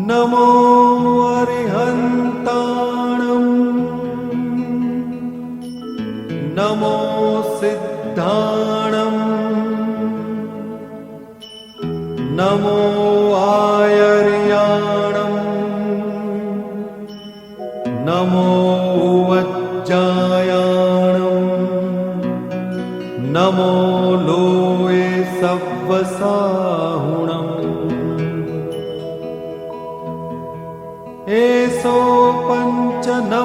नमो अरिहन्ताणम् नमो सिद्धाणम् नमो आयर्याणम् नमो वज्जायाणम् नमो लोये सव्वसाहुणम् एसो पञ्चनमुक्कारो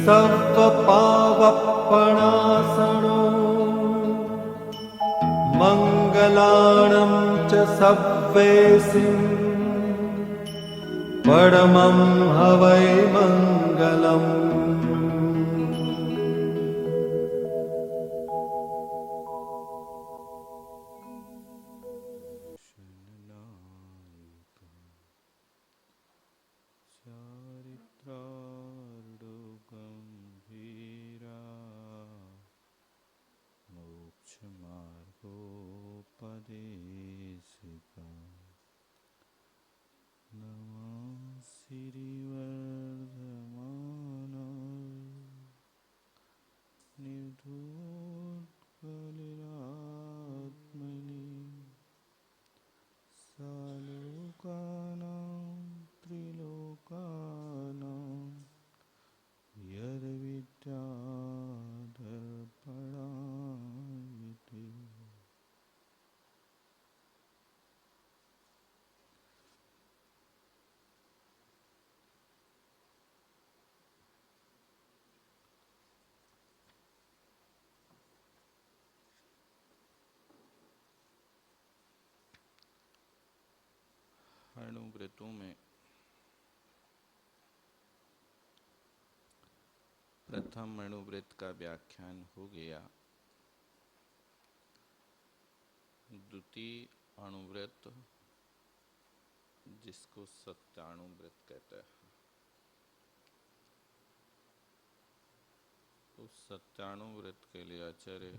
सव्वपावप्पणासनो मङ्गलाणं च सव्वेसिं परमं हवै मङ्गलम्। अणुव्रतों में प्रथम अणुव्रत का व्याख्यान हो गया। द्वितीय अणुव्रत जिसको सत्याणुव्रत कहते हैं, उस सत्याणुव्रत के लिए आचार्य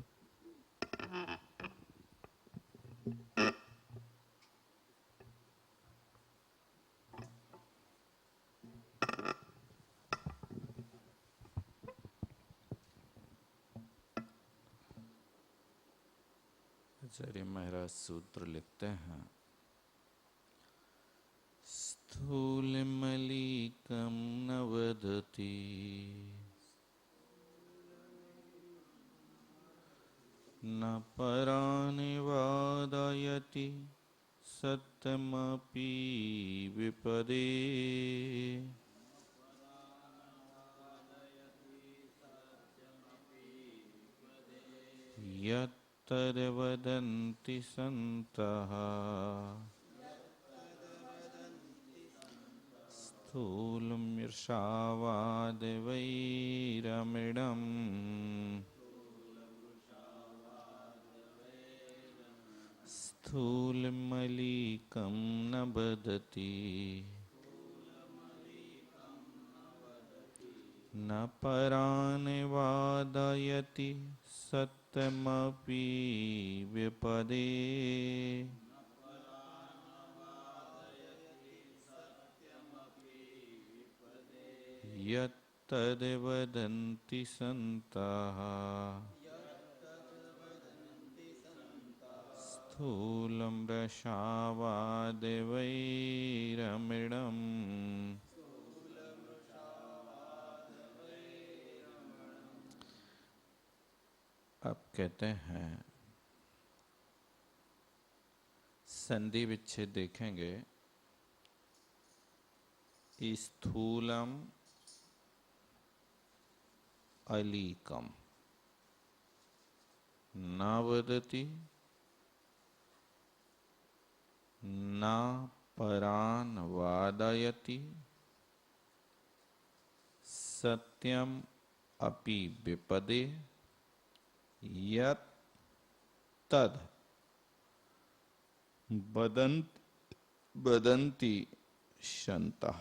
महाराज सूत्र लिखते हैं। स्थूलमलीकं न वदति न परानि वादयति सत्यमपि विपदे यत्तद्वदन्ति सन्तः स्थूलमृषावादवैरमिडम् स्थूलमलीकं न वदति न परानि वादयति सत्यमपि विपदे यत्तद्वदन्ति सन्तः स्थूलं रसावादवैरमिडम्। अब कहते हैं संधि विच्छेद देखेंगे। स्थूलम अलीकम न वदति न परान वादयति सत्यम अपि विपदे यत् तद वदन्ति सन्तः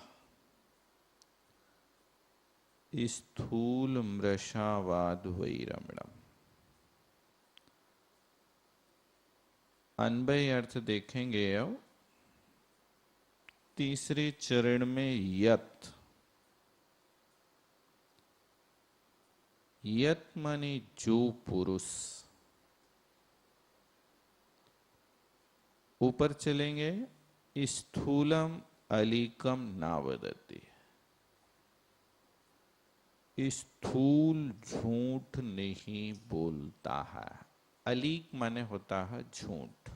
स्थूलमृषावादवैरमिडम्। अन्वय अर्थ देखेंगे अब। तीसरे चरण में यत, यत माने जो पुरुष। ऊपर चलेंगे, स्थूलम अलीकम ना वदति। स्थूल झूठ नहीं बोलता है। अलीक माने होता है झूठ,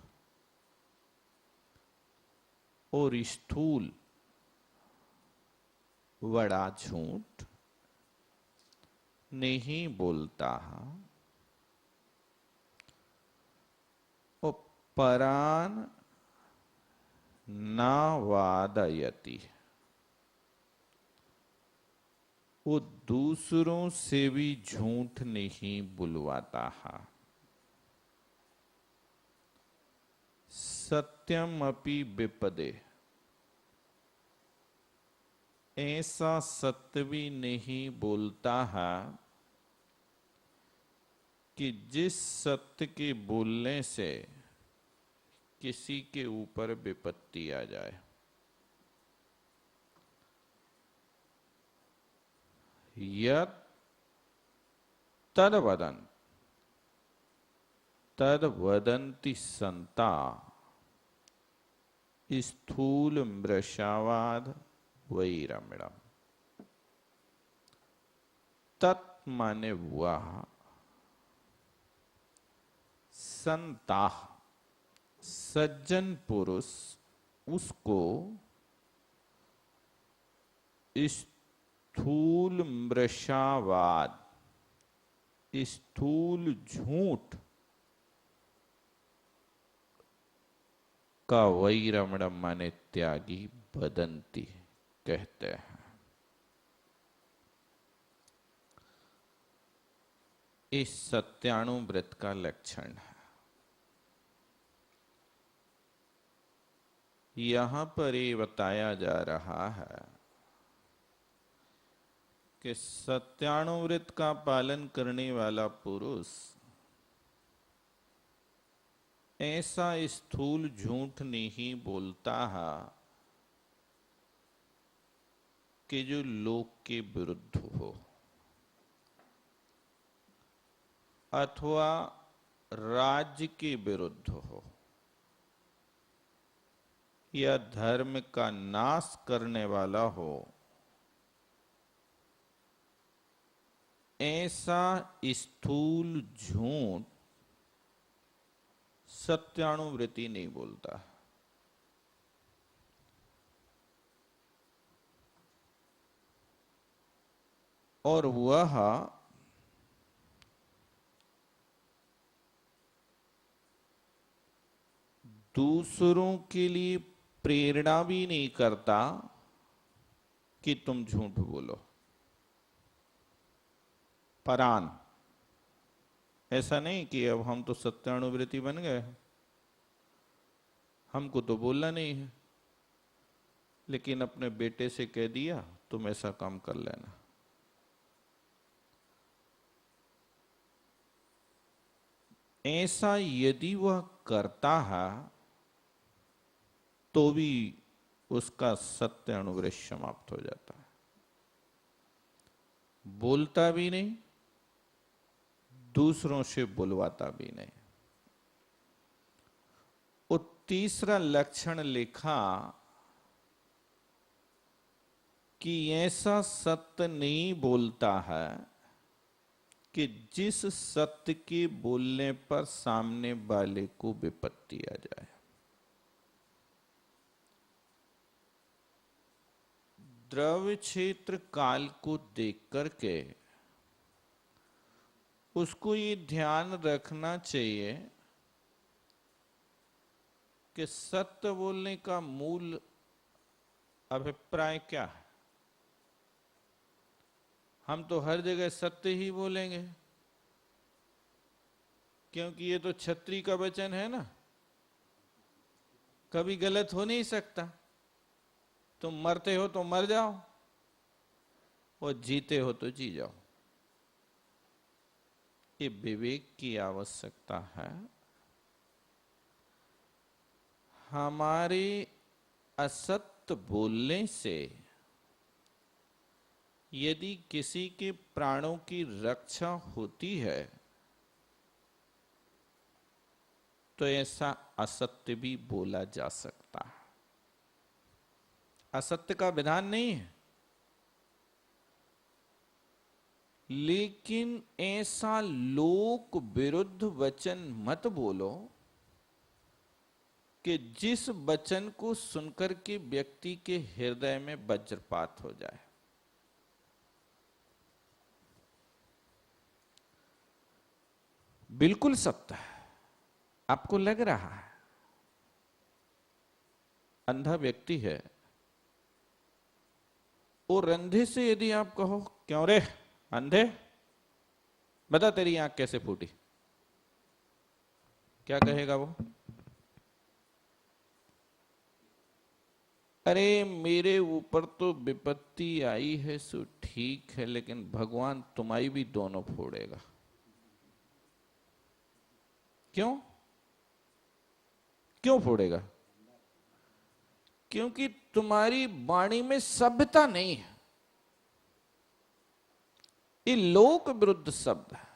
और स्थूल बड़ा झूठ नहीं बोलता है। और परान ना वादयति, वो दूसरों से भी झूठ नहीं बुलवाता है। सत्यम अपि विपदे, ऐसा सत्य भी नहीं बोलता है कि जिस सत्य के बोलने से किसी के ऊपर विपत्ति आ जाए। यत् तद्वदन् तद्वदन्ति संता स्थूल मृषावाद वैरम्यम। तत् माने वह, संता सज्जन पुरुष उसको स्थूल मृषावाद, स्थूल झूठ का वैरमणम माने त्यागी बदंती कहते हैं। इस सत्यानुव्रत का लक्षण है। यहां पर ये बताया जा रहा है कि सत्यानुव्रत का पालन करने वाला पुरुष ऐसा स्थूल झूठ नहीं बोलता है कि जो लोक के विरुद्ध हो अथवा राज्य के विरुद्ध हो या धर्म का नाश करने वाला हो। ऐसा स्थूल झूठ सत्यानुवृत्ति नहीं बोलता। और वह दूसरों के लिए प्रेरणा भी नहीं करता कि तुम झूठ बोलो। परान, ऐसा नहीं कि अब हम तो सत्यानुवृत्ति बन गए, हमको तो बोलना नहीं है, लेकिन अपने बेटे से कह दिया तुम ऐसा काम कर लेना। ऐसा यदि वह करता है तो भी उसका सत्य अनुग्रह समाप्त हो जाता है। बोलता भी नहीं, दूसरों से बुलवाता भी नहीं। और तीसरा लक्षण लिखा कि ऐसा सत्य नहीं बोलता है कि जिस सत्य के बोलने पर सामने वाले को विपत्ति आ जाए। द्रव्य क्षेत्र काल को देख करके उसको ये ध्यान रखना चाहिए कि सत्य बोलने का मूल अभिप्राय क्या है। हम तो हर जगह सत्य ही बोलेंगे क्योंकि ये तो क्षत्रिय का वचन है ना, कभी गलत हो नहीं सकता। तुम मरते हो तो मर जाओ और जीते हो तो जी जाओ। ये विवेक की आवश्यकता है हमारे असत्य बोलने से यदि किसी के प्राणों की रक्षा होती है तो ऐसा असत्य भी बोला जा सकता है। असत्य का विधान नहीं है, लेकिन ऐसा लोक विरुद्ध वचन मत बोलो कि जिस वचन को सुनकर के व्यक्ति के हृदय में वज्रपात हो जाए। बिल्कुल सत्य है, आपको लग रहा है। अंधा व्यक्ति है और अंधे से यदि आप कहो क्यों रे अंधे, बता तेरी आंख कैसे फूटी, क्या कहेगा वो? अरे मेरे ऊपर तो विपत्ति आई है सो ठीक है, लेकिन भगवान तुम्हारी भी दोनों फोड़ेगा। क्यों क्यों फोड़ेगा? क्योंकि तुम्हारी वाणी में सभ्यता नहीं है, ये लोक विरुद्ध शब्द है।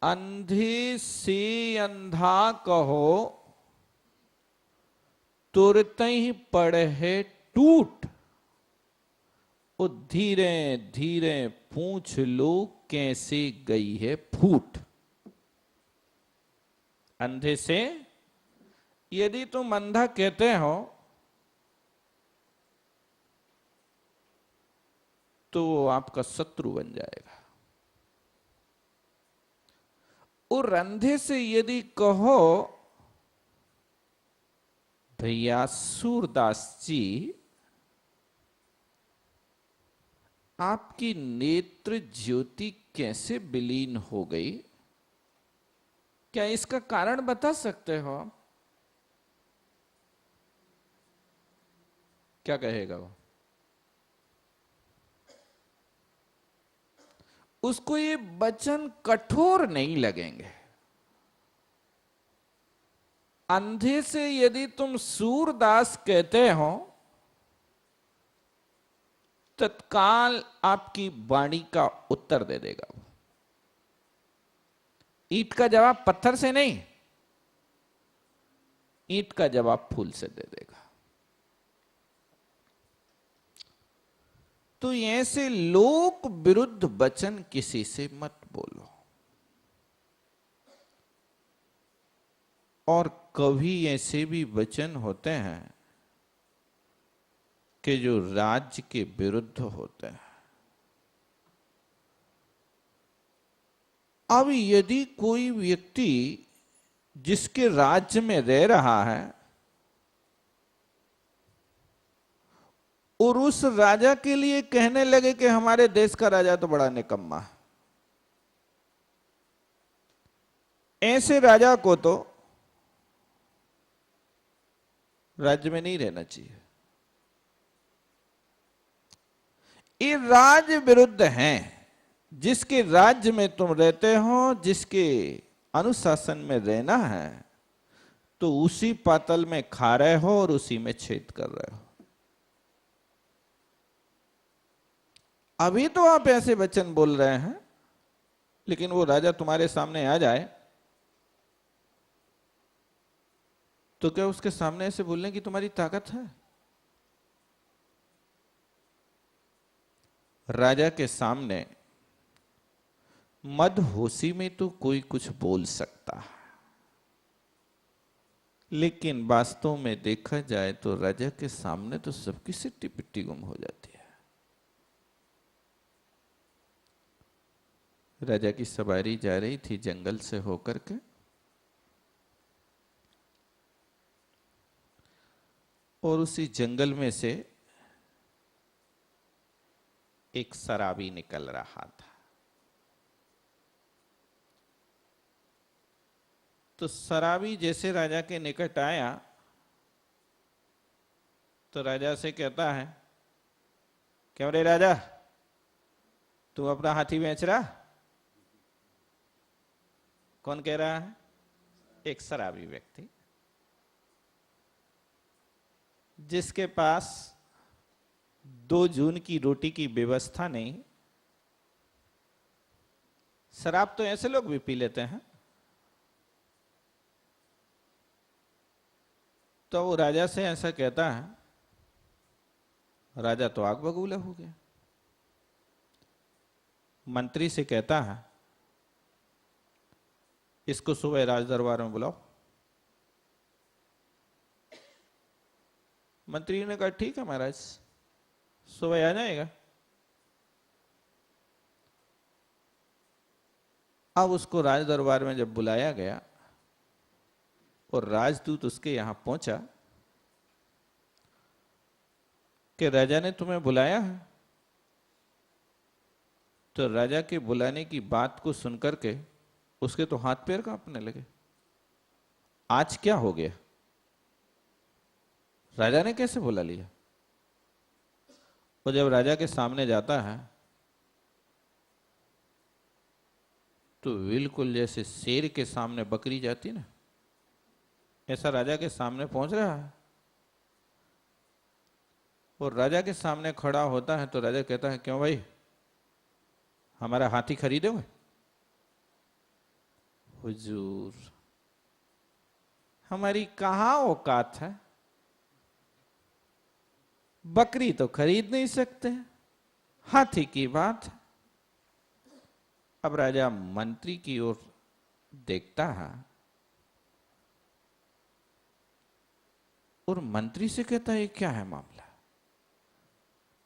अंधे से अंधा कहो तुरत ही पड़े टूट, ओ धीरे धीरे पूछ लो कैसे गई है फूट। अंधे से यदि तुम अंधा कहते हो तो वो आपका शत्रु बन जाएगा। और अंधे से यदि कहो भैया सूरदास जी आपकी नेत्र ज्योति कैसे विलीन हो गई, क्या इसका कारण बता सकते हो? क्या कहेगा वो? उसको ये वचन कठोर नहीं लगेंगे। अंधे से यदि तुम सूरदास कहते हो तत्काल आपकी वाणी का उत्तर दे देगा वो। ईंट का जवाब पत्थर से नहीं, ईंट का जवाब फूल से दे देगा। तो ऐसे लोक विरुद्ध वचन किसी से मत बोलो। और कभी ऐसे भी वचन होते हैं कि जो राज्य के विरुद्ध होते हैं। अब यदि कोई व्यक्ति जिसके राज्य में रह रहा है और उस राजा के लिए कहने लगे कि हमारे देश का राजा तो बड़ा निकम्मा है, ऐसे राजा को तो राज्य में नहीं रहना चाहिए। ये राज्य विरुद्ध हैं। जिसके राज्य में तुम रहते हो, जिसके अनुशासन में रहना है, तो उसी पातल में खा रहे हो और उसी में छेद कर रहे हो। अभी तो आप ऐसे वचन बोल रहे हैं, लेकिन वो राजा तुम्हारे सामने आ जाए तो क्या उसके सामने ऐसे बोलने की तुम्हारी ताकत है? राजा के सामने मदहोशी में तो कोई कुछ बोल सकता है, लेकिन वास्तव में देखा जाए तो राजा के सामने तो सबकी सिट्टी पिट्टी गुम हो जाती है। राजा की सवारी जा रही थी जंगल से होकर के, और उसी जंगल में से एक शराबी निकल रहा था। तो शराबी जैसे राजा के निकट आया तो राजा से कहता है, क्यों रे राजा, तू अपना हाथी बेच रहा? कौन कह रहा है? एक शराबी व्यक्ति। जिसके पास 2 जून की रोटी की व्यवस्था नहीं, शराब तो ऐसे लोग भी पी लेते हैं, तो वो राजा से ऐसा कहता है। राजा तो आग बबूला हो गया। मंत्री से कहता है, इसको सुबह राज दरबार में बुलाओ। मंत्री ने कहा ठीक है महाराज, सुबह आ जाएगा। अब उसको राज दरबार में जब बुलाया गया और राजदूत उसके यहां पहुंचा कि राजा ने तुम्हें बुलाया है, तो राजा के बुलाने की बात को सुनकर के उसके तो हाथ पैर कांपने लगे। आज क्या हो गया? राजा ने कैसे बुला लिया? वो जब राजा के सामने जाता है तो बिल्कुल जैसे शेर के सामने बकरी जाती ना, ऐसा राजा के सामने पहुंच रहा है। और राजा के सामने खड़ा होता है तो राजा कहता है, क्यों भाई, हमारा हाथी खरीदोगे? हुजूर, हमारी कहां औकात है, बकरी तो खरीद नहीं सकते, हाथी की बात है। अब राजा मंत्री की ओर देखता है और मंत्री से कहता है, ये क्या है मामला?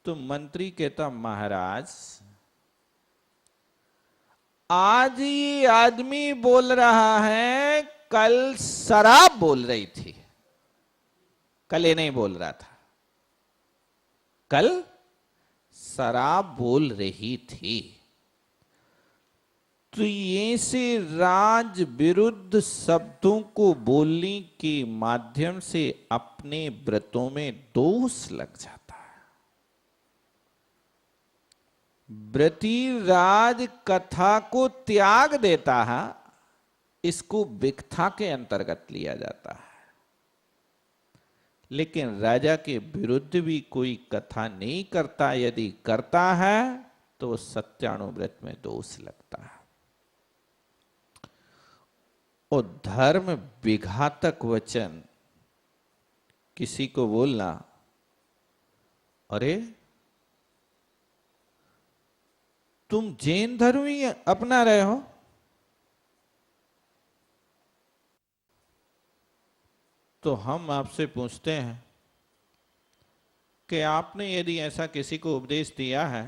तो मंत्री कहता, महाराज, आज ये आदमी बोल रहा है, कल शराब बोल रही थी। कल ये नहीं बोल रहा था, कल शराब बोल रही थी। तो ये से राज विरुद्ध शब्दों को बोलने के माध्यम से अपने व्रतों में दोष लग जाता है। व्रती राज कथा को त्याग देता है, इसको विकथा के अंतर्गत लिया जाता है। लेकिन राजा के विरुद्ध भी कोई कथा नहीं करता, यदि करता है तो सत्यानुव्रत में दोष लगता है। और धर्म विघातक वचन किसी को बोलना, अरे तुम जैन धर्म ही अपना रहे हो, तो हम आपसे पूछते हैं कि आपने यदि ऐसा किसी को उपदेश दिया है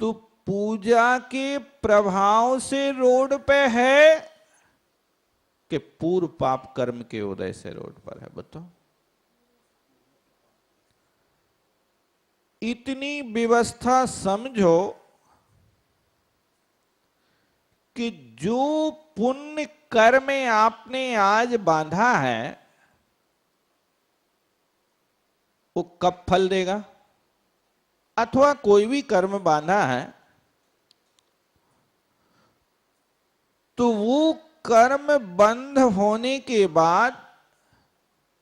तो पूजा के प्रभाव से रोड पे है कि पूर्व पाप कर्म के उदय से रोड पर है? बताओ। इतनी व्यवस्था समझो कि जो पुण्य कर्म आपने आज बांधा है वो कब फल देगा, अथवा कोई भी कर्म बांधा है तो वो कर्म बंध होने के बाद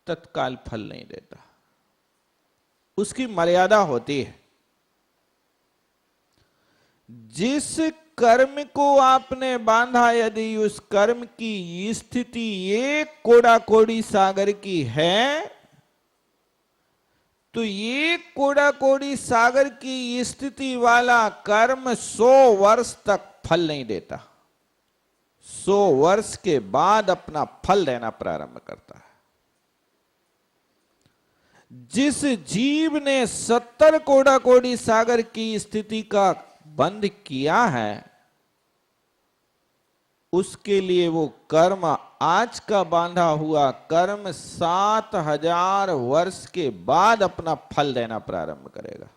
तत्काल फल नहीं देता, उसकी मर्यादा होती है। जिस कर्म को आपने बांधा, यदि उस कर्म की स्थिति एक कोड़ा कोड़ी सागर की है तो ये कोड़ा कोड़ी सागर की स्थिति वाला कर्म 100 वर्ष तक फल नहीं देता। 100 वर्ष के बाद अपना फल देना प्रारंभ करता है। जिस जीव ने 70 कोड़ा कोड़ी सागर की स्थिति का बंद किया है, उसके लिए वो कर्म, आज का बांधा हुआ कर्म 7000 वर्ष के बाद अपना फल देना प्रारंभ करेगा।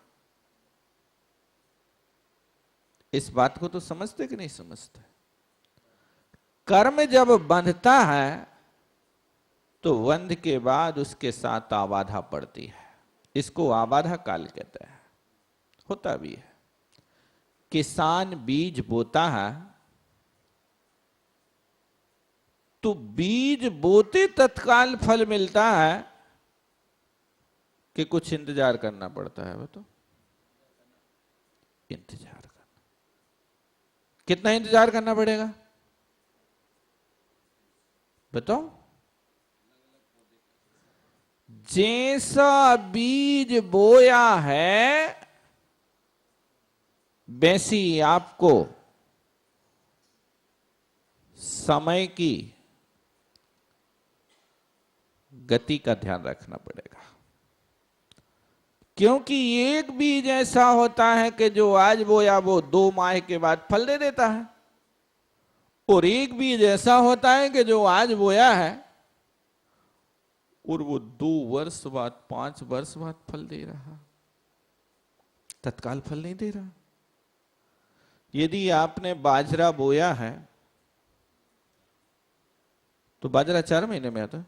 इस बात को तो समझते कि नहीं समझते? कर्म जब बंधता है तो बंध के बाद उसके साथ आबाधा पड़ती है, इसको आबाधा काल कहते हैं। होता भी है। किसान बीज बोता है, तो बीज बोते तत्काल फल मिलता है कि कुछ इंतजार करना पड़ता है? बताओ। इंतजार करना। कितना इंतजार करना पड़ेगा बताओ? जैसा बीज बोया है वैसी आपको समय की गति का ध्यान रखना पड़ेगा, क्योंकि एक बीज ऐसा होता है कि जो आज बोया वो 2 माह के बाद फल दे देता है, और एक बीज ऐसा होता है कि जो आज बोया है और वो 2 वर्ष बाद 5 वर्ष बाद फल दे रहा, तत्काल फल नहीं दे रहा। यदि आपने बाजरा बोया है तो बाजरा 4 महीने में आता है,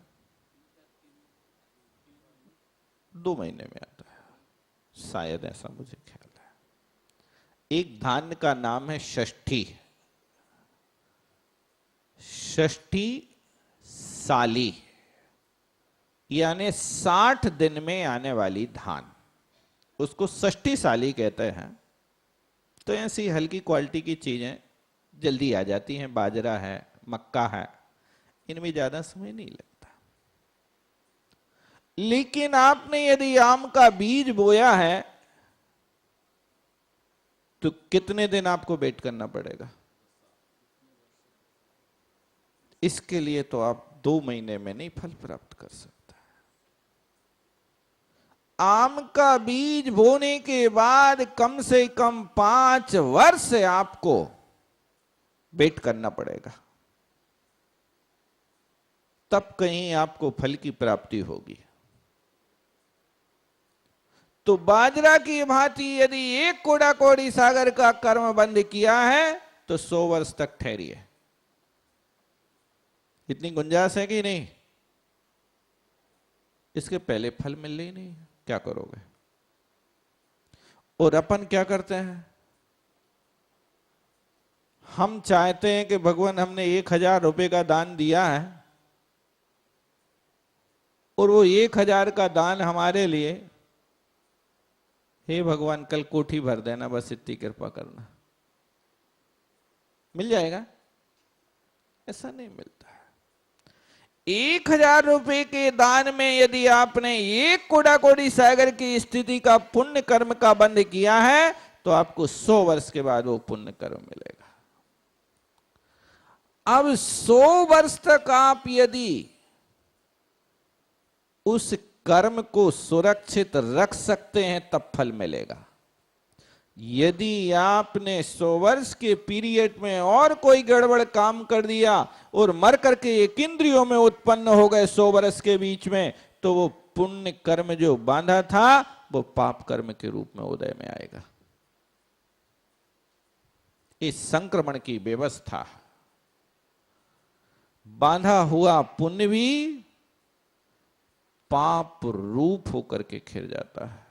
2 महीने में आता है, शायद ऐसा मुझे ख्याल है। एक धान्य का नाम है षष्ठी। षष्ठी साली, यानी 60 दिन में आने वाली धान, उसको षष्ठी साली कहते हैं। तो ऐसी हल्की क्वालिटी की चीजें जल्दी आ जाती हैं। बाजरा है, मक्का है, इनमें ज्यादा समय नहीं लगता। लेकिन आपने यदि आम का बीज बोया है तो कितने दिन आपको वेट करना पड़ेगा? इसके लिए तो आप 2 महीने में नहीं फल प्राप्त कर सकते। आम का बीज बोने के बाद कम से कम 5 वर्ष आपको वेट करना पड़ेगा, तब कहीं आपको फल की प्राप्ति होगी। तो बाजरा की भांति यदि एक कोड़ा कोड़ी सागर का कर्म बंद किया है तो 100 वर्ष तक ठहरिए। इतनी गुंजाइश है कि नहीं? इसके पहले फल मिल ही नहीं, क्या करोगे? और अपन क्या करते हैं? हम चाहते हैं कि भगवान हमने 1000 रुपए का दान दिया है और वो 1000 का दान हमारे लिए, हे भगवान कल कोठी भर देना, बस इतनी कृपा करना, मिल जाएगा? ऐसा नहीं मिलता है। 1000 रुपए के दान में यदि आपने 1 कोड़ा कोड़ी सागर की स्थिति का पुण्य कर्म का बंद किया है तो आपको 100 वर्ष के बाद वो पुण्य कर्म मिलेगा। अब 100 वर्ष तक आप यदि उस कर्म को सुरक्षित रख सकते हैं तब फल मिलेगा। यदि आपने 100 वर्ष के पीरियड में और कोई गड़बड़ काम कर दिया और मर करके एक इंद्रियों में उत्पन्न हो गए 100 वर्ष के बीच में, तो वो पुण्य कर्म जो बांधा था वो पाप कर्म के रूप में उदय में आएगा। इस संक्रमण की व्यवस्था, बांधा हुआ पुण्य भी पाप रूप होकर के खिर जाता है,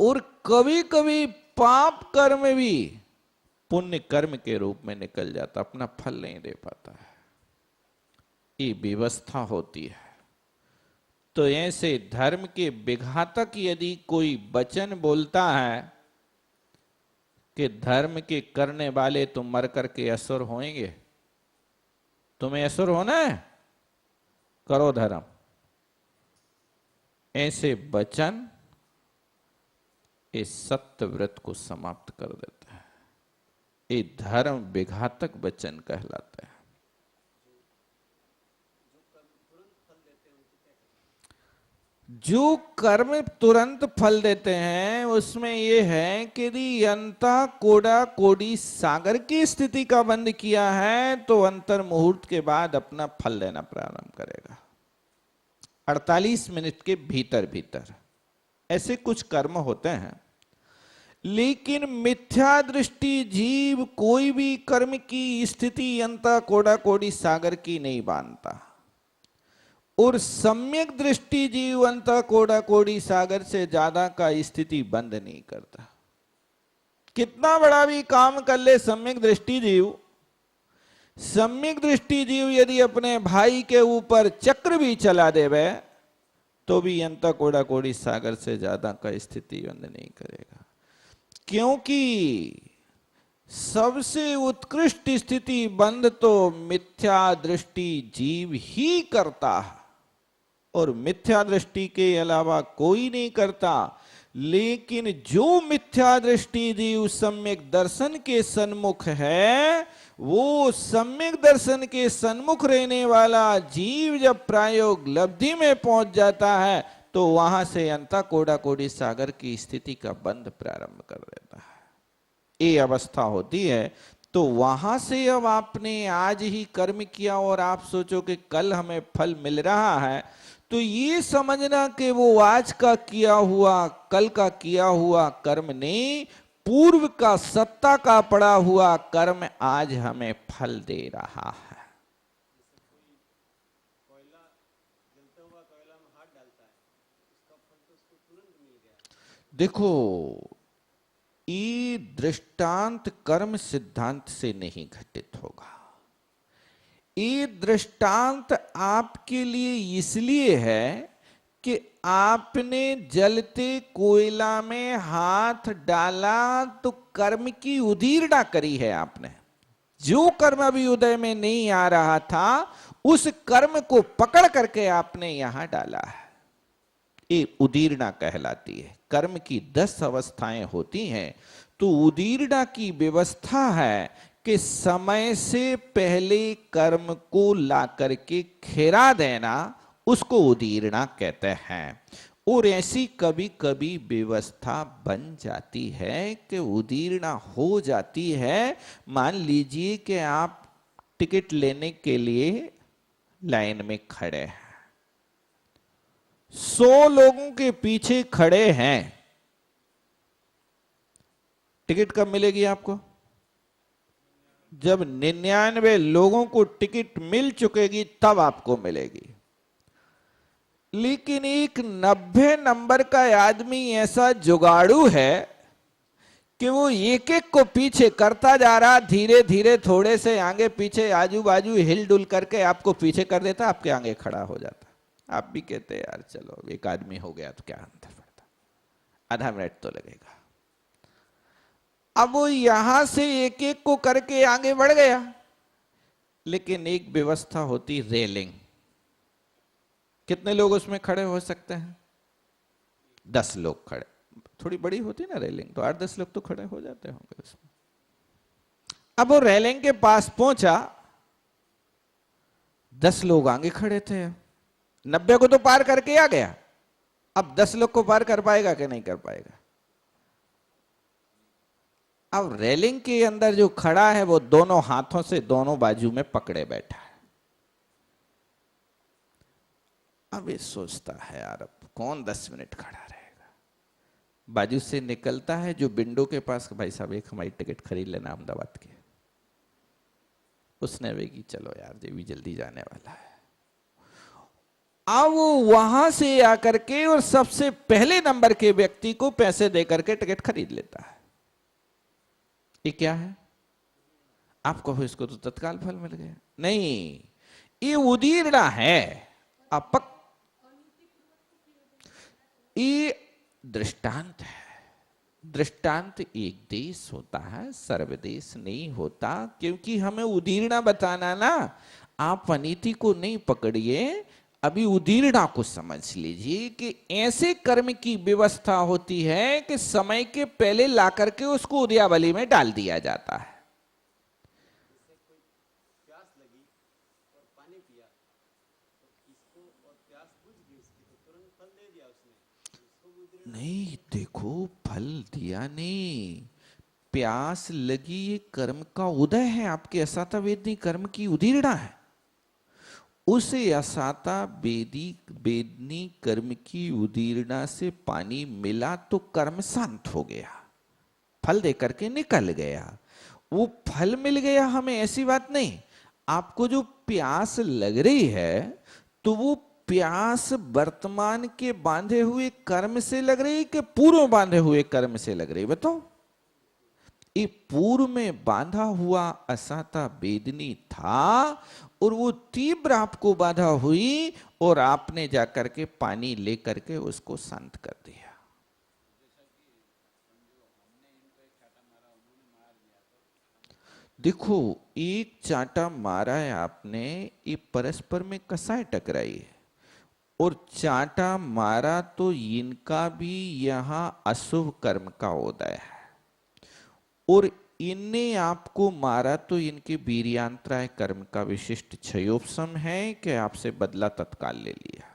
और कभी कभी पाप कर्म भी पुण्य कर्म के रूप में निकल जाता, अपना फल नहीं दे पाता है। ये व्यवस्था होती है। तो ऐसे धर्म के विघातक यदि कोई वचन बोलता है कि धर्म के करने वाले तुम मर करके असुर होंगे, तुम्हें असुर होना है, करो धर्म, ऐसे वचन इस सत्य व्रत को समाप्त कर देता है। ये धर्म विघातक वचन कहलाता है। जो कर्म तुरंत फल देते हैं उसमें यह है कि यदि अंता कोड़ा कोड़ी सागर की स्थिति का बंद किया है तो अंतर मुहूर्त के बाद अपना फल देना प्रारंभ करेगा, 48 मिनट के भीतर भीतर। ऐसे कुछ कर्म होते हैं, लेकिन मिथ्या दृष्टि जीव कोई भी कर्म की स्थिति अंता कोड़ा कोड़ी सागर की नहीं बांधता, और सम्यक दृष्टि जीव अंता कोड़ा कोड़ी सागर से ज्यादा का स्थिति बंद नहीं करता। कितना बड़ा भी काम कर ले सम्यक दृष्टि जीव, सम्यक दृष्टि जीव यदि अपने भाई के ऊपर चक्र भी चला देवे तो भी अंत कोड़ा कोड़ी सागर से ज्यादा का स्थिति बंद नहीं करेगा, क्योंकि सबसे उत्कृष्ट स्थिति बंद तो मिथ्या दृष्टि जीव ही करता है और मिथ्या दृष्टि के अलावा कोई नहीं करता। लेकिन जो मिथ्या दृष्टि जीव सम्यक दर्शन के सन्मुख है, वो सम्यक दर्शन के सन्मुख रहने वाला जीव जब प्रायोग लब्धि में पहुंच जाता है तो वहां से अंत कोड़ा कोड़ी सागर की स्थिति का बंध प्रारंभ कर देता है। ये अवस्था होती है। तो वहां से अब आपने आज ही कर्म किया और आप सोचो कि कल हमें फल मिल रहा है, तो ये समझना कि वो आज का किया हुआ, कल का किया हुआ कर्म नहीं, पूर्व का सत्ता का पड़ा हुआ कर्म आज हमें फल दे रहा है। देखो, ये दृष्टांत कर्म सिद्धांत से नहीं घटित होगा। ये दृष्टांत आपके लिए इसलिए है कि आपने जलते कोयला में हाथ डाला तो कर्म की उदीर्णा करी है आपने। जो कर्म अभी उदय में नहीं आ रहा था उस कर्म को पकड़ करके आपने यहां डाला है। ये उदीर्णा कहलाती है। कर्म की 10 अवस्थाएं होती हैं, तो उदीर्णा की व्यवस्था है कि समय से पहले कर्म को ला करके खेरा देना, उसको उदीर्णा कहते हैं। और ऐसी कभी कभी व्यवस्था बन जाती है कि उदीर्णा हो जाती है। मान लीजिए कि आप टिकट लेने के लिए लाइन में खड़े हैं, 100 लोगों के पीछे खड़े हैं, टिकट कब मिलेगी आपको? जब 99 लोगों को टिकट मिल चुकेगी तब आपको मिलेगी। लेकिन एक 90 नंबर का आदमी ऐसा जुगाड़ू है कि वो एक एक को पीछे करता जा रहा, धीरे धीरे थोड़े से आगे पीछे आजू बाजू हिल डुल करके आपको पीछे कर देता, आपके आगे खड़ा हो जाता। आप भी कहते यार चलो एक आदमी हो गया तो क्या अंतर पड़ता, आधा मिनट तो लगेगा। अब वो यहां से एक एक को करके आगे बढ़ गया। लेकिन एक व्यवस्था होती रेलिंग, कितने लोग उसमें खड़े हो सकते हैं? 10 लोग खड़े। थोड़ी बड़ी होती ना रेलिंग, तो 8-10 लोग तो खड़े हो जाते होंगे उसमें। अब वो रेलिंग के पास पहुंचा, 10 लोग आगे खड़े थे, 90 को तो पार करके आ गया। अब 10 लोग को पार कर पाएगा कि नहीं कर पाएगा? अब रेलिंग के अंदर जो खड़ा है वो दोनों हाथों से दोनों बाजू में पकड़े बैठा है। अब ये सोचता है यार अब कौन 10 मिनट खड़ा रहेगा। बाजू से निकलता है जो विंडो के पास, भाई साहब एक हमारी टिकट खरीद लेना अहमदाबाद के। उसने भी कि चलो यार ये भी जल्दी जाने वाला है। अब वो वहां से आकर के और सबसे पहले नंबर के व्यक्ति को पैसे देकर के टिकट खरीद लेता है। ये क्या है? आप कहो इसको तो तत्काल फल मिल गया। नहीं, ये उदीर्णा है, अपक। ये दृष्टांत है। दृष्टांत एक देश होता है, सर्वदेश नहीं होता। क्योंकि हमें उदीर्णा बताना ना, आप अनीति को नहीं पकड़िए, अभी उदीर्णा को समझ लीजिए कि ऐसे कर्म की व्यवस्था होती है कि समय के पहले ला करके उसको उद्यावली में डाल दिया जाता है। नहीं, देखो फल दिया नहीं, प्यास लगी, ये कर्म का उदय है। आपके असाता वेदनी कर्म की उदीर्णा है। उसे असाता वेदनी कर्म की उदीर्णा से पानी मिला तो कर्म शांत हो गया, फल दे करके निकल गया। वो फल मिल गया हमें, ऐसी बात नहीं। आपको जो प्यास लग रही है तो वो प्यास वर्तमान के बांधे हुए कर्म से लग रही है कि पूर्व बांधे हुए कर्म से लग रही है? बताओ। ये पूर्व में बांधा हुआ असाता वेदनी था और वो तीव्र आपको बाधा हुई और आपने जाकर के पानी लेकर के उसको शांत कर दिया। देखो, एक चांटा मारा है आपने, ये परस्पर में कसाय टकराई है और चांटा मारा तो इनका भी यहां अशुभ कर्म का उदय है और इनने आपको मारा तो इनके वीर्यांतराय कर्म का विशिष्ट क्षयोपशम है कि आपसे बदला तत्काल ले लिया।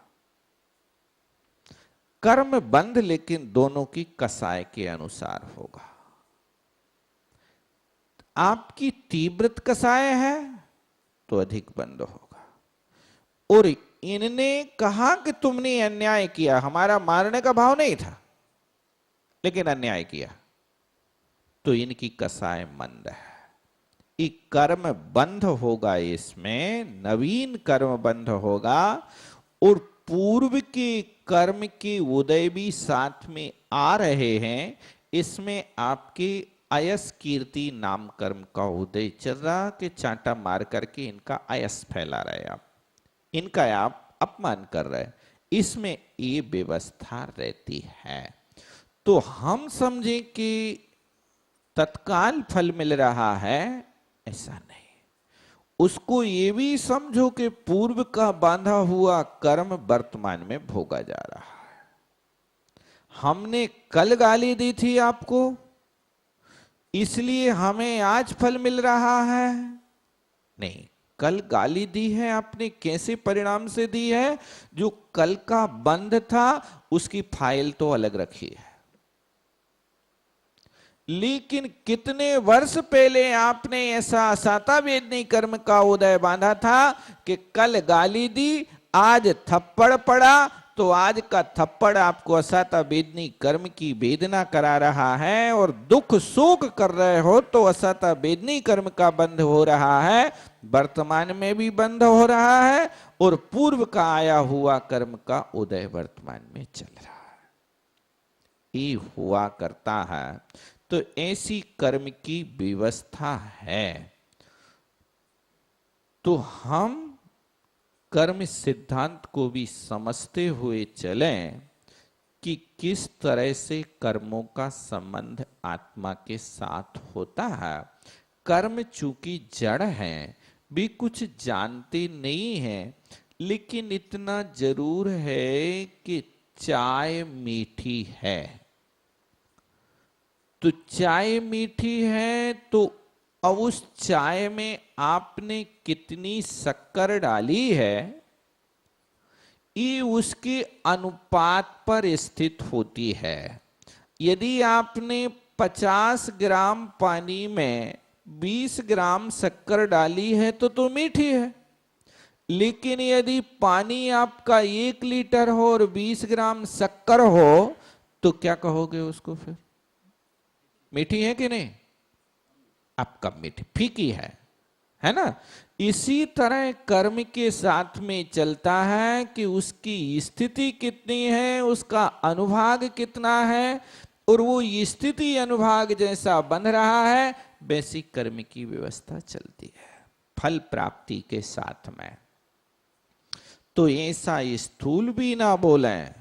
कर्म बंध लेकिन दोनों की कसाय के अनुसार होगा। आपकी तीव्रत कसाय है तो अधिक बंद होगा और इनने कहा कि तुमने अन्याय किया, हमारा मारने का भाव नहीं था लेकिन अन्याय किया, तो इनकी कसाय मंद है। ये कर्म बंध होगा, इसमें नवीन कर्म बंध होगा और पूर्व के कर्म के उदय भी साथ में आ रहे हैं। इसमें आपके अयस कीर्ति नाम कर्म का उदय चल रहा कि चांटा मार करके इनका अयस फैला रहे, आप इनका आप अपमान कर रहे, इसमें ये व्यवस्था रहती है। तो हम समझें कि तत्काल फल मिल रहा है, ऐसा नहीं। उसको ये भी समझो कि पूर्व का बांधा हुआ कर्म वर्तमान में भोगा जा रहा है। हमने कल गाली दी थी आपको, इसलिए हमें आज फल मिल रहा है? नहीं, कल गाली दी है आपने, कैसे परिणाम से दी है? जो कल का बंध था उसकी फाइल तो अलग रखी है, लेकिन कितने वर्ष पहले आपने ऐसा असाता वेदनी कर्म का उदय बांधा था कि कल गाली दी, आज थप्पड़ पड़ा, तो आज का थप्पड़ आपको असाता वेदनी कर्म की वेदना करा रहा है और दुख शोक कर रहे हो तो असाता वेदनी कर्म का बंध हो रहा है, वर्तमान में भी बंध हो रहा है और पूर्व का आया हुआ कर्म का उदय वर्तमान में चल रहा है। ये हुआ करता है, तो ऐसी कर्म की व्यवस्था है। तो हम कर्म सिद्धांत को भी समझते हुए चलें कि किस तरह से कर्मों का संबंध आत्मा के साथ होता है। कर्म चूंकि जड़ हैं, भी कुछ जानते नहीं हैं, लेकिन इतना जरूर है कि चाय मीठी है। तो चाय मीठी है तो अब उस चाय में आपने कितनी शक्कर डाली है, ये उसके अनुपात पर स्थित होती है। यदि आपने 50 ग्राम पानी में 20 ग्राम शक्कर डाली है तो मीठी है, लेकिन यदि पानी आपका 1 लीटर हो और 20 ग्राम शक्कर हो तो क्या कहोगे उसको? फिर मीठी है कि नहीं? आपका मीठी फीकी है ना? इसी तरह कर्म के साथ में चलता है कि उसकी स्थिति कितनी है, उसका अनुभाग कितना है, और वो स्थिति अनुभाग जैसा बन रहा है वैसी कर्म की व्यवस्था चलती है फल प्राप्ति के साथ में। तो ऐसा स्थूल भी ना बोलें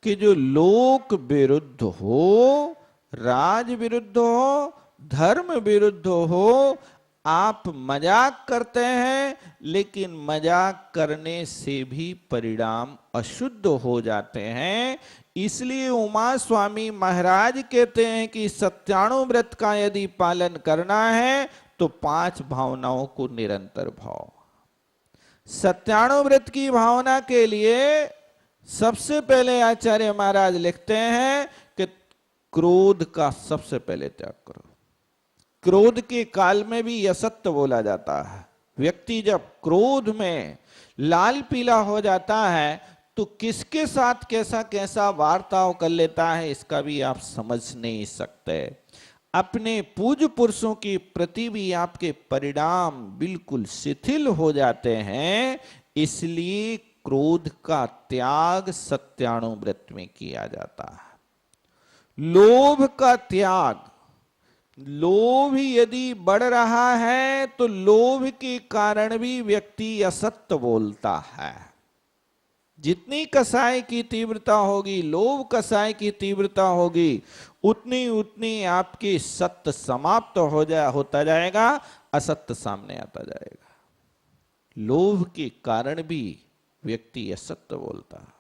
कि जो लोक विरुद्ध हो, राज विरुद्ध हो, धर्म विरुद्ध हो, आप मजाक करते हैं, लेकिन मजाक करने से भी परिणाम अशुद्ध हो जाते हैं। इसलिए उमा स्वामी महाराज कहते हैं कि सत्यानुव्रत का यदि पालन करना है तो 5 भावनाओं को निरंतर भाव। सत्यानुव्रत की भावना के लिए सबसे पहले आचार्य महाराज लिखते हैं कि क्रोध का सबसे पहले त्याग करो। क्रोध के काल में भी असत्य बोला जाता है। व्यक्ति जब क्रोध में लाल पीला हो जाता है तो किसके साथ कैसा कैसा वार्ताव कर लेता है इसका भी आप समझ नहीं सकते। अपने पूज्य पुरुषों के प्रति भी आपके परिणाम बिल्कुल शिथिल हो जाते हैं। इसलिए क्रोध का त्याग सत्यानुव्रत में किया जाता है। लोभ का त्याग, लोभ यदि बढ़ रहा है तो लोभ के कारण भी व्यक्ति असत्य बोलता है। जितनी कसाय की तीव्रता होगी, लोभ कसाय की तीव्रता होगी, उतनी उतनी आपकी सत्य समाप्त होता जाएगा, असत्य सामने आता जाएगा। लोभ के कारण भी व्यक्ति असत्य बोलता है।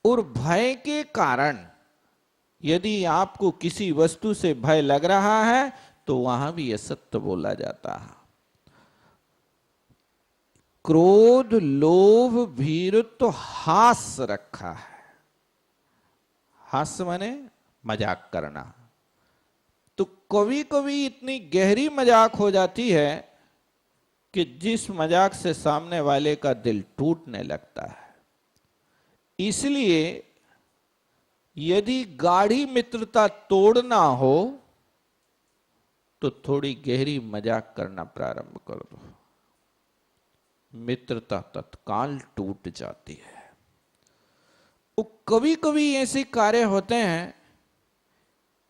और भय के कारण यदि आपको किसी वस्तु से भय लग रहा है तो वहां भी असत्य बोला जाता है। क्रोध, लोभ, भीरुत्व, हास्य रखा है। हास्य माने मजाक करना। तो कभी कभी इतनी गहरी मजाक हो जाती है कि जिस मजाक से सामने वाले का दिल टूटने लगता है। इसलिए यदि गाढ़ी मित्रता तोड़ना हो तो थोड़ी गहरी मजाक करना प्रारंभ कर दो, मित्रता तत्काल टूट जाती है। वो कभी कभी ऐसे कार्य होते हैं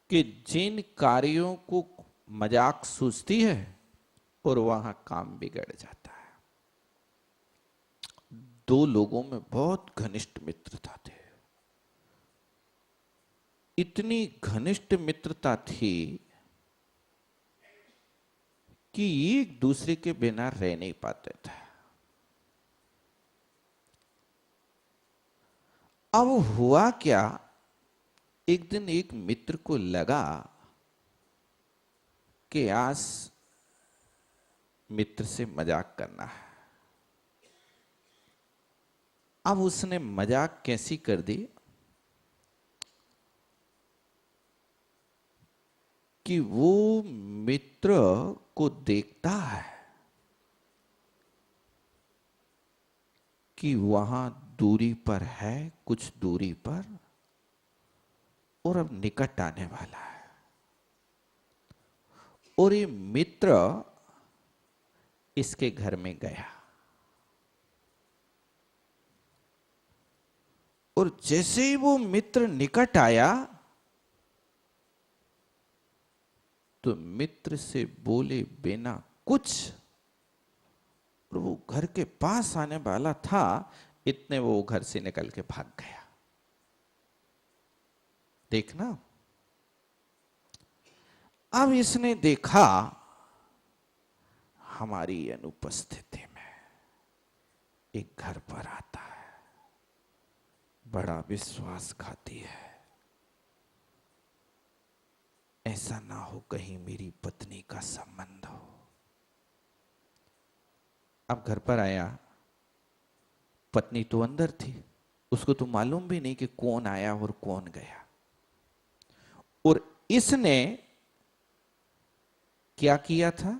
कि जिन कार्यों को मजाक सूझती है और वहां काम बिगड़ जाता है। दो लोगों में बहुत घनिष्ठ मित्रता थी। इतनी घनिष्ठ मित्रता थी कि एक दूसरे के बिना रह नहीं पाते थे। अब हुआ क्या, एक दिन एक मित्र को लगा कि आज मित्र से मजाक करना है। अब उसने मजाक कैसी कर दी कि वो मित्र को देखता है कि वहां दूरी पर है, कुछ दूरी पर, और अब निकट आने वाला है। और ये मित्र इसके घर में गया और जैसे ही वो मित्र निकट आया तो मित्र से बोले बिना कुछ, और वो घर के पास आने वाला था, इतने वो घर से निकल के भाग गया। देखना, अब इसने देखा हमारी अनुपस्थिति में एक घर पर आता है, बड़ा विश्वासघाती है। ऐसा ना हो कहीं मेरी पत्नी का संबंध हो। अब घर पर आया, पत्नी तो अंदर थी, उसको तो मालूम भी नहीं कि कौन आया और कौन गया। और इसने क्या किया था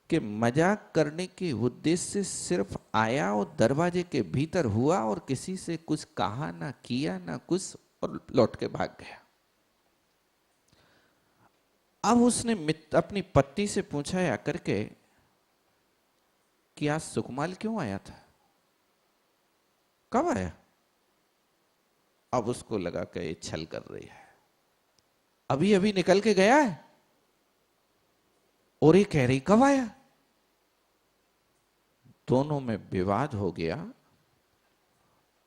कि मजाक करने के उद्देश्य से सिर्फ आया और दरवाजे के भीतर हुआ और किसी से कुछ कहा ना किया ना कुछ, और लौट के भाग गया। अब उसने अपनी पत्नी से पूछा या करके कि आज सुकमाल क्यों आया था, कब आया? अब उसको लगा कि ये छल कर रही है, अभी अभी निकल के गया है। और ये कह रही कब आया। दोनों में विवाद हो गया,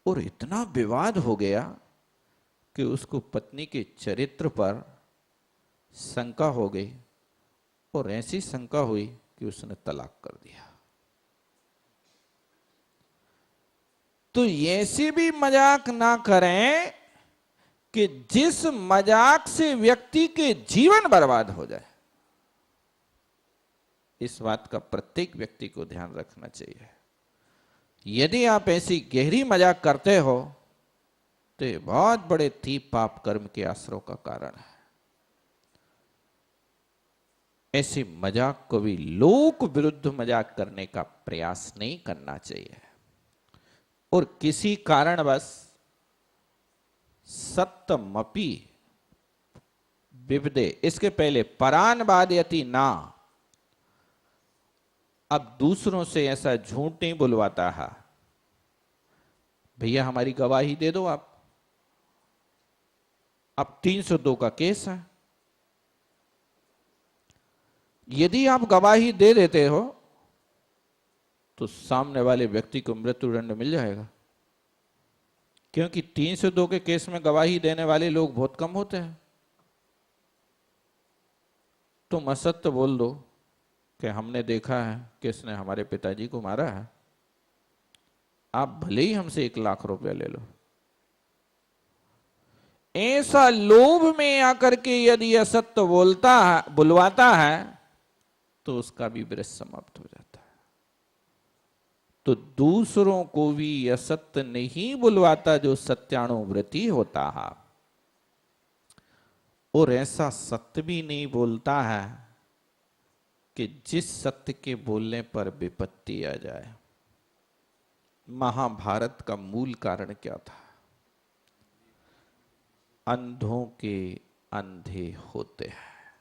और इतना विवाद हो गया कि उसको पत्नी के चरित्र पर शंका हो गई, और ऐसी शंका हुई कि उसने तलाक कर दिया। तो ऐसे भी मजाक ना करें कि जिस मजाक से व्यक्ति के जीवन बर्बाद हो जाए। इस बात का प्रत्येक व्यक्ति को ध्यान रखना चाहिए। यदि आप ऐसी गहरी मजाक करते हो तो ये बहुत बड़े तीव्र पाप कर्म के आश्रय का कारण है। ऐसी मजाक को भी लोक विरुद्ध मजाक करने का प्रयास नहीं करना चाहिए। और किसी कारणवश सत्यमपि विविदे, इसके पहले परान बादयति ना, अब दूसरों से ऐसा झूठ नहीं बुलवाता है, भैया हमारी गवाही दे दो आप, अब 302 का केस है, यदि आप गवाही दे देते हो तो सामने वाले व्यक्ति को मृत्युदंड मिल जाएगा, क्योंकि 302 के केस में गवाही देने वाले लोग बहुत कम होते हैं। तुम असत्य बोल दो कि हमने देखा है कि इसने हमारे पिताजी को मारा है, आप भले ही हमसे 1 लाख रुपया ले लो। ऐसा लोभ में आकर के यदि असत्य बोलता है, बुलवाता है, तो उसका भी व्रत समाप्त हो जाता है। तो दूसरों को भी असत्य नहीं बुलवाता जो सत्यानुव्रती होता है, और ऐसा सत्य भी नहीं बोलता है कि जिस सत्य के बोलने पर विपत्ति आ जाए। महाभारत का मूल कारण क्या था? अंधों के अंधे होते हैं,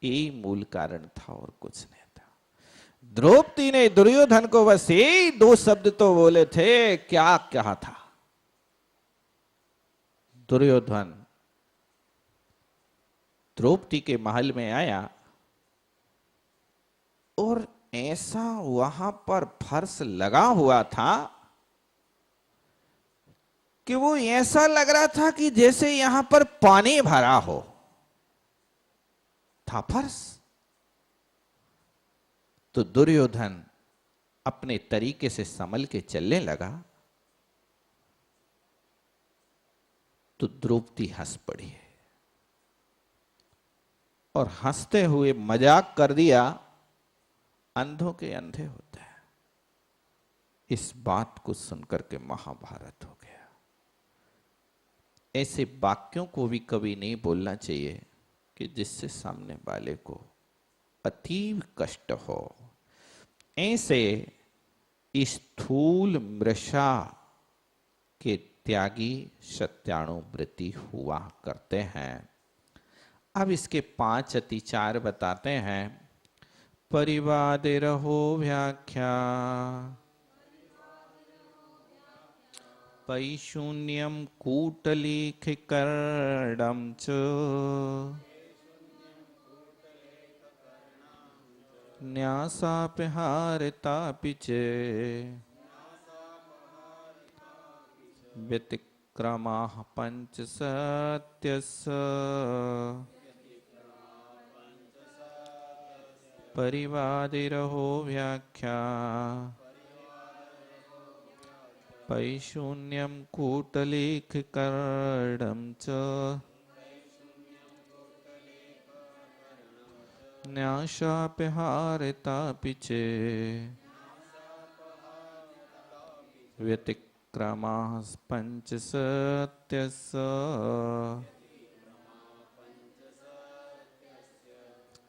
यही मूल कारण था और कुछ नहीं था। द्रौपदी ने दुर्योधन को बस यही 2 शब्द तो बोले थे, क्या क्या था? दुर्योधन द्रौपदी के महल में आया और ऐसा वहां पर फर्श लगा हुआ था कि वो ऐसा लग रहा था कि जैसे यहां पर पानी भरा हो था फर्श। तो दुर्योधन अपने तरीके से संभल के चलने लगा तो द्रौपदी हंस पड़ी और हंसते हुए मजाक कर दिया, अंधों के अंधे होते हैं। इस बात को सुनकर के महाभारत हो गया। ऐसे वाक्यों को भी कभी नहीं बोलना चाहिए कि जिससे सामने वाले को अतीव कष्ट हो। ऐसे स्थूल मृषा के त्यागी सत्यानुव्रती हुआ करते हैं। अब इसके 5 अतिचार बताते हैं। परिवादिरहो व्याख्या पैशून्यम कूटलेखकर्णम च न्यासापहारतापि च व्यतिक्रमाः पंचसत्यस्य परिवादिरहो व्याख्या पैशून्यम कूटलेखकर्णम च न्यासापहारतापि च व्यतिक्रमाः पंचसत्यस्य।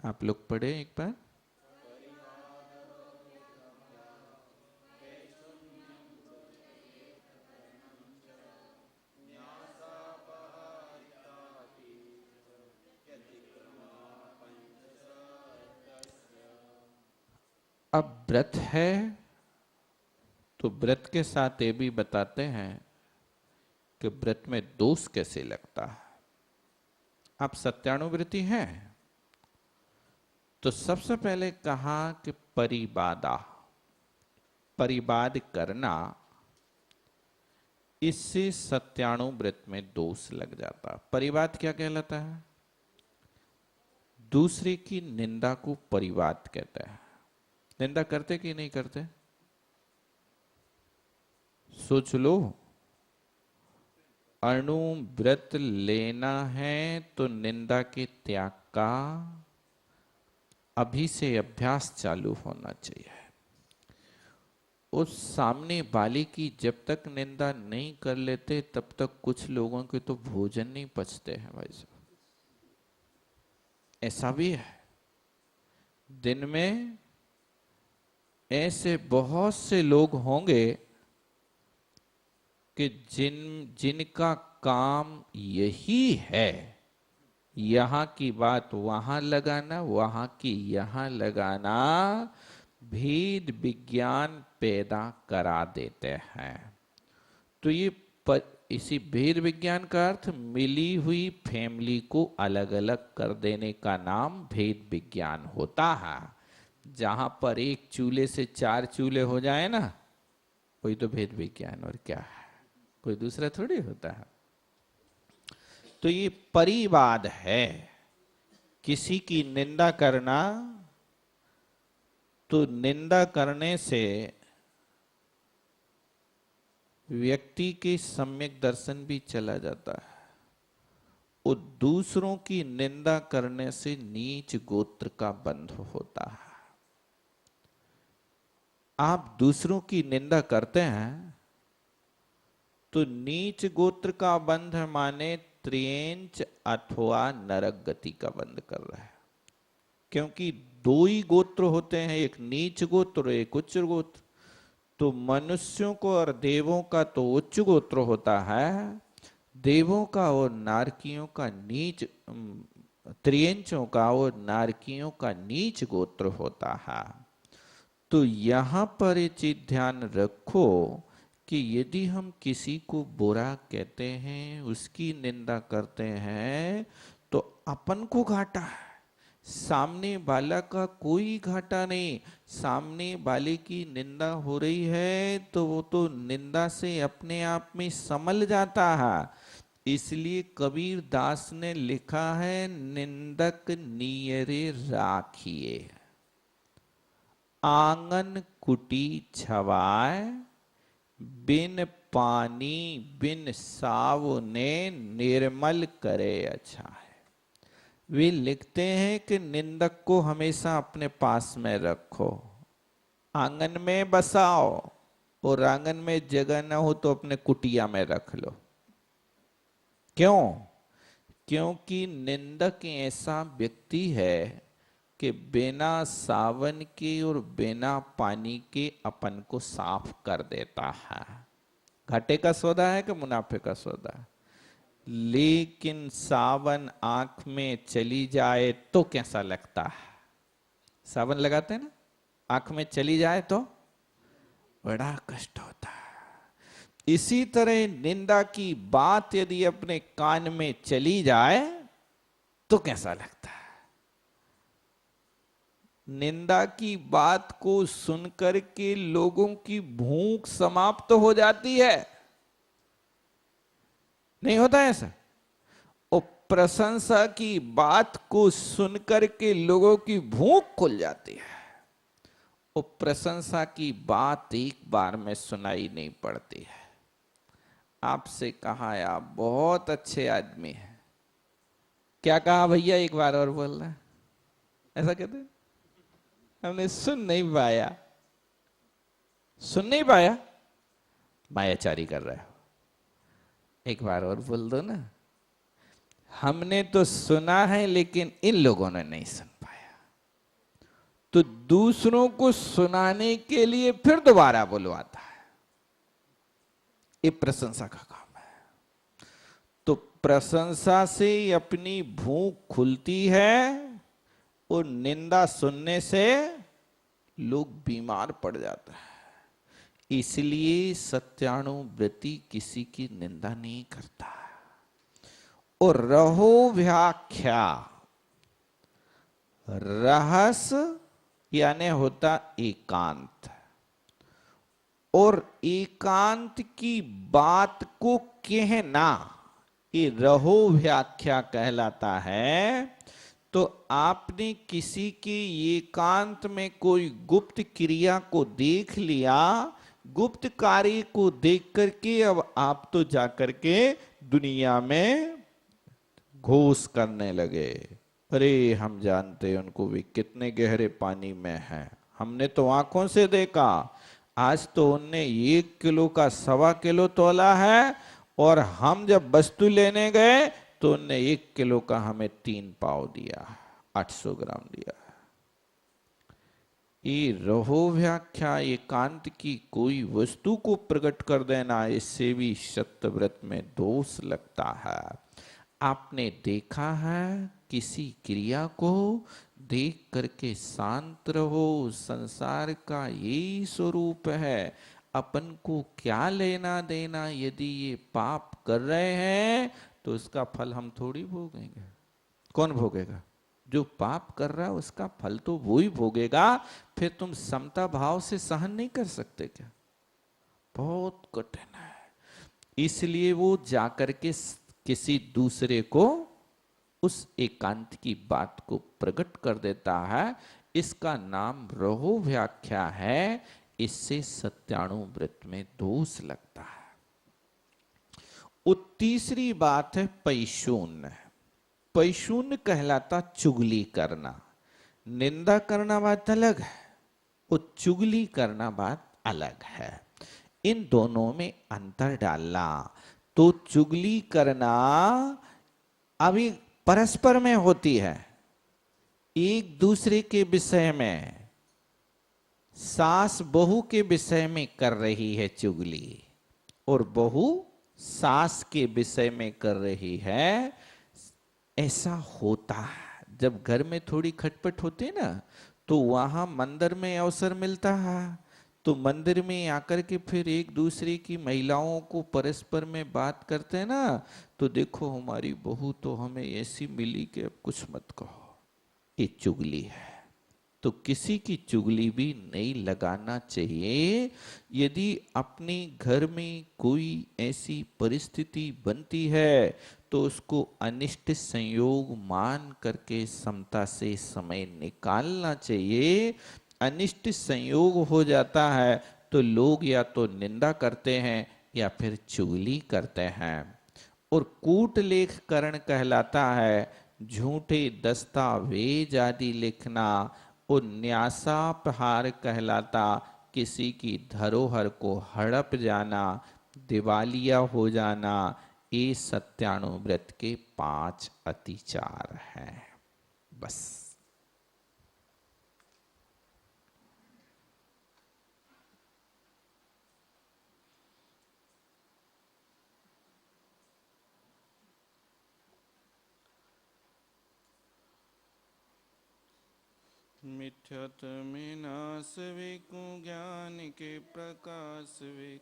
आप लोग पढ़े एक बार। अब व्रत है तो व्रत के साथ ये भी बताते हैं कि व्रत में दोष कैसे लगता है। आप सत्यानुव्रती हैं तो सबसे पहले कहा कि परिबादा, परिबाद करना, इससे सत्यानुव्रत में दोष लग जाता। परिवाद क्या कहलाता है? दूसरे की निंदा को परिवाद कहते हैं। निंदा करते कि नहीं करते? सोच लो, अणुव्रत लेना है तो निंदा के त्याग का अभी से अभ्यास चालू होना चाहिए। उस सामने वाले की जब तक निंदा नहीं कर लेते तब तक कुछ लोगों के तो भोजन नहीं पचते हैं भाई साहब। ऐसा भी है। दिन में ऐसे बहुत से लोग होंगे कि जिनका काम यही है, यहां की बात वहां लगाना, वहां की यहां लगाना, भेद विज्ञान पैदा करा देते हैं। तो ये इसी भेद विज्ञान का अर्थ मिली हुई फैमिली को अलग अलग कर देने का नाम भेद विज्ञान होता है। जहां पर एक चूल्हे से 4 चूल्हे हो जाए ना, कोई तो भेद विज्ञान, और क्या है, कोई दूसरा थोड़ी होता है। तो ये परिवाद है। किसी की निंदा करना, तो निंदा करने से व्यक्ति के सम्यक दर्शन भी चला जाता है, और दूसरों की निंदा करने से नीच गोत्र का बंध होता है। आप दूसरों की निंदा करते हैं तो नीच गोत्र का बंध माने त्रियंच अथवा नरक गति का बंध कर रहा है। क्योंकि 2 ही गोत्र होते हैं, एक नीच गोत्र और एक उच्च गोत्र। तो मनुष्यों को और देवों का तो उच्च गोत्र होता है, देवों का और नारकियों का नीच, त्रियंचों का और नारकियों का नीच गोत्र होता है। तो यहां पर ये चीज ध्यान रखो कि यदि हम किसी को बुरा कहते हैं, उसकी निंदा करते हैं, तो अपन को घाटा है, सामने वाला का कोई घाटा नहीं। सामने वाले की निंदा हो रही है तो वो तो निंदा से अपने आप में संभल जाता है। इसलिए कबीर दास ने लिखा है, निंदक नियरे राखिए, आंगन कुटी छवाए, बिन पानी बिन सावने निर्मल करे अच्छा है। वे लिखते हैं कि निंदक को हमेशा अपने पास में रखो, आंगन में बसाओ, और आंगन में जगह ना हो तो अपने कुटिया में रख लो। क्यों? क्योंकि निंदक ऐसा व्यक्ति है कि बिना सावन के और बिना पानी के अपन को साफ कर देता है। घाटे का सौदा है कि मुनाफे का सौदा है? लेकिन सावन आंख में चली जाए तो कैसा लगता है? सावन लगाते हैं ना, आंख में चली जाए तो बड़ा कष्ट होता है। इसी तरह निंदा की बात यदि अपने कान में चली जाए तो कैसा लगता है? निंदा की बात को सुनकर के लोगों की भूख समाप्त हो जाती है, नहीं होता ऐसा? और प्रशंसा की बात को सुनकर के लोगों की भूख खुल जाती है। और प्रशंसा की बात एक बार में सुनाई नहीं पड़ती है। आपसे कहा आप बहुत अच्छे आदमी हैं, क्या कहा भैया? एक बार और बोल रहा है, ऐसा कहते हैं? हमने सुन नहीं पाया, सुन नहीं पाया, मायाचारी कर रहे हो, एक बार और बोल दो ना। हमने तो सुना है लेकिन इन लोगों ने नहीं सुन पाया। तो दूसरों को सुनाने के लिए फिर दोबारा बुलवाता है, ये प्रशंसा का काम है। तो प्रशंसा से अपनी भूख खुलती है, और निंदा सुनने से लोग बीमार पड़ जाते हैं। इसलिए सत्यानुव्रती किसी की निंदा नहीं करता। और रहो व्याख्या, रहस यानी होता एकांत, और एकांत की बात को कहना ये रहो व्याख्या कहलाता है। तो आपने किसी के एकांत में कोई गुप्त क्रिया को देख लिया, गुप्त कार्य को देख करके अब आप तो जाकर के दुनिया में घोष करने लगे, अरे हम जानते हैं उनको, भी कितने गहरे पानी में हैं, हमने तो आंखों से देखा, आज तो उनने 1 किलो का 1.25 किलो तोला है, और हम जब वस्तु लेने गए तो उनने 1 किलो का हमें 3 पाव दिया, 800 ग्राम दिया। ये रहो व्याख्या एकांत की कोई वस्तु को प्रकट कर देना, इससे भी सत्यव्रत में दोष लगता है। आपने देखा है किसी क्रिया को देख करके शांत रहो, संसार का यही स्वरूप है। अपन को क्या लेना देना यदि ये पाप कर रहे हैं तो उसका फल हम थोड़ी भोगेंगे। कौन भोगेगा? जो पाप कर रहा है उसका फल तो वो ही भोगेगा। फिर तुम समता भाव से सहन नहीं कर सकते क्या? बहुत कठिन है। इसलिए वो जाकर के किसी दूसरे को उस एकांत की बात को प्रकट कर देता है। इसका नाम रहो व्याख्या है। इससे सत्यानुव्रत में दोष लगता है। वो तीसरी बात है पैशून्य। पैशून्य कहलाता चुगली करना। निंदा करना बात अलग है, वो चुगली करना बात अलग है। इन दोनों में अंतर डालना। तो चुगली करना अभी परस्पर में होती है, एक दूसरे के विषय में। सास बहू के विषय में कर रही है चुगली और बहू सास के विषय में कर रही है। ऐसा होता है जब घर में थोड़ी खटपट होती है ना, तो वहां मंदिर में अवसर मिलता है, तो मंदिर में आकर के फिर एक दूसरे की महिलाओं को परस्पर में बात करते हैं ना, तो देखो हमारी बहू तो हमें ऐसी मिली कि अब कुछ मत कहो। ये चुगली है। तो किसी की चुगली भी नहीं लगाना चाहिए। यदि अपने घर में कोई ऐसी परिस्थिति बनती है तो उसको अनिष्ट संयोग मान करके समता से समय निकालना चाहिए। अनिष्ट संयोग हो जाता है तो लोग या तो निंदा करते हैं या फिर चुगली करते हैं। और कूटलेख करण कहलाता है झूठे दस्तावेज आदि लिखना। और न्यासापहार कहलाता किसी की धरोहर को हड़प जाना, दिवालिया हो जाना। ये सत्यानुव्रत के 5 अतिचार हैं। बस। मिथ्यात्व में नाश वे को ज्ञान के प्रकाश वे